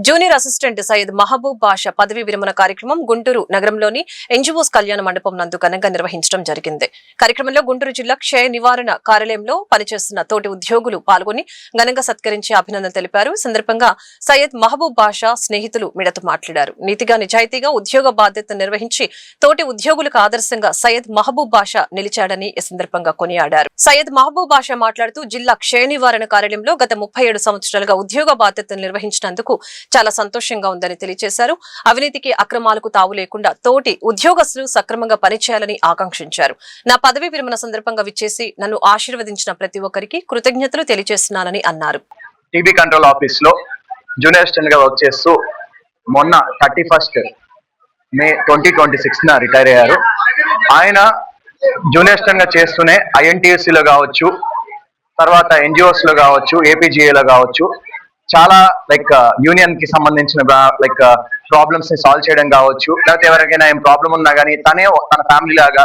Junior assistant Syed Mahabub బాషా పదవీ విరమణ కార్యక్రమం గుంటూరు నగరంలోని ఎన్జీఓస్ కళ్యాణ మండపం నందు ఘనంగా నిర్వహించడం జరిగింది. కార్యక్రమంలో గుంటూరు జిల్లా క్షయ నివారణ కార్యాలయంలో పనిచేస్తున్న తోటి ఉద్యోగులు పాల్గొని ఘనంగా సత్కరించి అభినందనలు తెలిపారు. ఈ సందర్భంగా సయ్యద్ మహబూబ్ బాషా స్నేహితులు మీడియాతో మాట్లాడారు. నీతిగా నిజాయితీగా ఉద్యోగ బాధ్యతను నిర్వహించి తోటి ఉద్యోగులకు ఆదర్శంగా సయ్యద్ మహబూబ్ బాషా నిలిచాడని ఈ సందర్భంగా కొనియాడారు. సయ్యద్ మహబూబ్ బాషా మాట్లాడుతూ జిల్లా క్షయ నివారణ కార్యాలయంలో గత 37 సంవత్సరాలుగా ఉద్యోగ బాధ్యతను నిర్వహించినందుకు చాలా సంతోషంగా ఉందని తెలియజేశారు. అవినీతికి అక్రమాలకు తావు లేకుండా తోటి ఉద్యోగస్తులు సక్రమంగా పనిచేయాలని ఆకాంక్షించారు. నా పదవీ విరమణ సందర్భంగా విచ్చేసి నన్ను ఆశీర్వదించిన ప్రతి ఒక్కరికి కృతజ్ఞతలు తెలియజేస్తున్నానని అన్నారు. టీబీ కంట్రోల్ ఆఫీస్ లో జూనియర్ అసిస్టెంట్ గా వర్క్ చేస్తూ మొన్న 31 మే 2026 రిటైర్ అయ్యారు. ఆయన జూనియర్ అసిస్టెంట్ గా చేస్తూనే INTSC లో కావచ్చు, తర్వాత NGOs లో కావచ్చు, APGA లో కావచ్చు, చాలా యూనియన్ కి సంబంధించిన ప్రాబ్లమ్స్ ని సాల్వ్ చేయడం కావచ్చు, లేకపోతే ఎవరికైనా ఏం ప్రాబ్లం ఉన్నా కానీ తనే తన ఫ్యామిలీ లాగా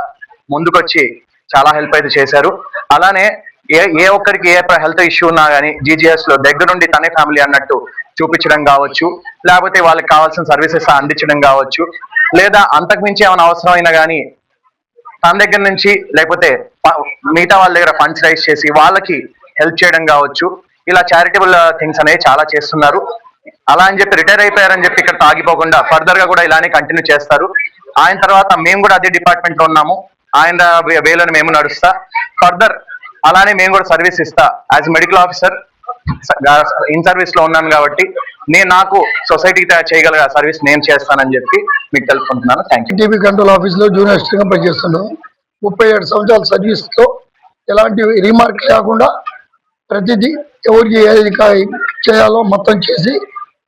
ముందుకొచ్చి చాలా హెల్ప్ అయితే చేశారు. అలానే ఏ ఒక్కరికి ఏ హెల్త్ ఇష్యూ ఉన్నా కానీ GGS లో దగ్గరుండి తనే ఫ్యామిలీ అన్నట్టు చూపించడం కావచ్చు, లేకపోతే వాళ్ళకి కావాల్సిన సర్వీసెస్ అందించడం కావచ్చు, లేదా అంతకుమించి ఏమైనా అవసరమైనా కానీ తన దగ్గర నుంచి లేకపోతే మిగతా వాళ్ళ దగ్గర ఫండ్స్ రైజ్ చేసి వాళ్ళకి హెల్ప్ చేయడం కావచ్చు, ఇలా చారిటబుల్ థింగ్స్ అనేవి చాలా చేస్తున్నారు. అలా అని చెప్పి రిటైర్ అయిపోయారని చెప్పి ఇక్కడ ఆగిపోకుండా ఫర్దర్ గా కూడా ఇలానే కంటిన్యూ చేస్తారు. ఆయన తర్వాత మేము కూడా అదే డిపార్ట్మెంట్ లో ఉన్నాము. ఆయన వేలను మేము నడుస్తా ఫర్దర్ అలానే మేము కూడా సర్వీస్ ఇస్తా. As medical officer in service లో ఉన్నాను కాబట్టి నాకు సొసైటీకి చేయగల సర్వీస్ నేను చేస్తానని చెప్పి మీకు తెలుసుకుంటున్నాను. Thank you. TB control office లో జూనియర్ అసిస్టెంట్ గా పనిచేస్తున్నాను. 37 సంవత్సరాల సర్వీస్ తో ఎలాంటి రిమార్క్ లేకుండా ప్రతిదీ ఎవరికి ఏది చేయాలో మొత్తం చేసి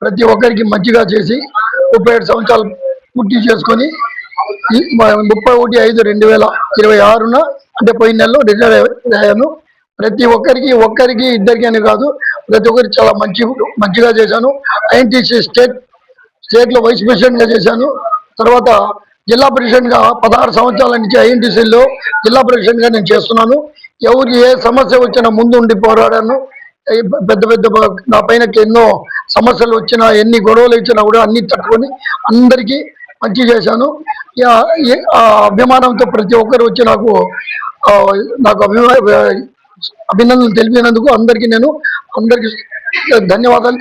ప్రతి ఒక్కరికి మంచిగా చేసి 37 సంవత్సరాలు పూర్తి చేసుకొని 31/5/2026 అంటే పోయిన నెలలో రిటైర్ అయ్యాను. ప్రతి ఒక్కరికి ఇద్దరికి అని కాదు, ప్రతి ఒక్కరికి చాలా మంచిగా చేశాను. INTC స్టేట్ లో వైస్ ప్రెసిడెంట్ గా చేశాను. తర్వాత జిల్లా ప్రెసిడెంట్ గా 16 సంవత్సరాల నుంచి INTC లో జిల్లా ప్రెసిడెంట్ గా నేను చేస్తున్నాను. ఎవరికి ఏ సమస్య వచ్చినా ముందు ఉండి పోరాడాను. పెద్ద నా పైన ఎన్నో సమస్యలు వచ్చినా, ఎన్ని గొడవలు ఇచ్చినా కూడా అన్ని తట్టుకొని అందరికీ మంచి చేశాను. అభిమానంతో ప్రతి ఒక్కరు వచ్చి నాకు అభినందనలు తెలిపినందుకు అందరికీ ధన్యవాదాలు